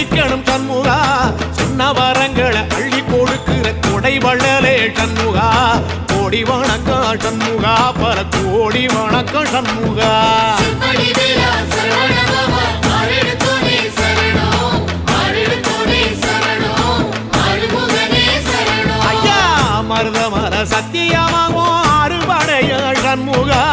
மன்னிக்கணும் சண்முகா, சொன்ன வரங்களை அள்ளி கொடுக்கிற கொடை வள்ளலே சண்முகா. கோடி வணக்கம் சண்முகா, பல கோடி வணக்கம் சண்முகா. ஐயா மருதமர சத்தியமாகும் அறுபடைய சண்முகா,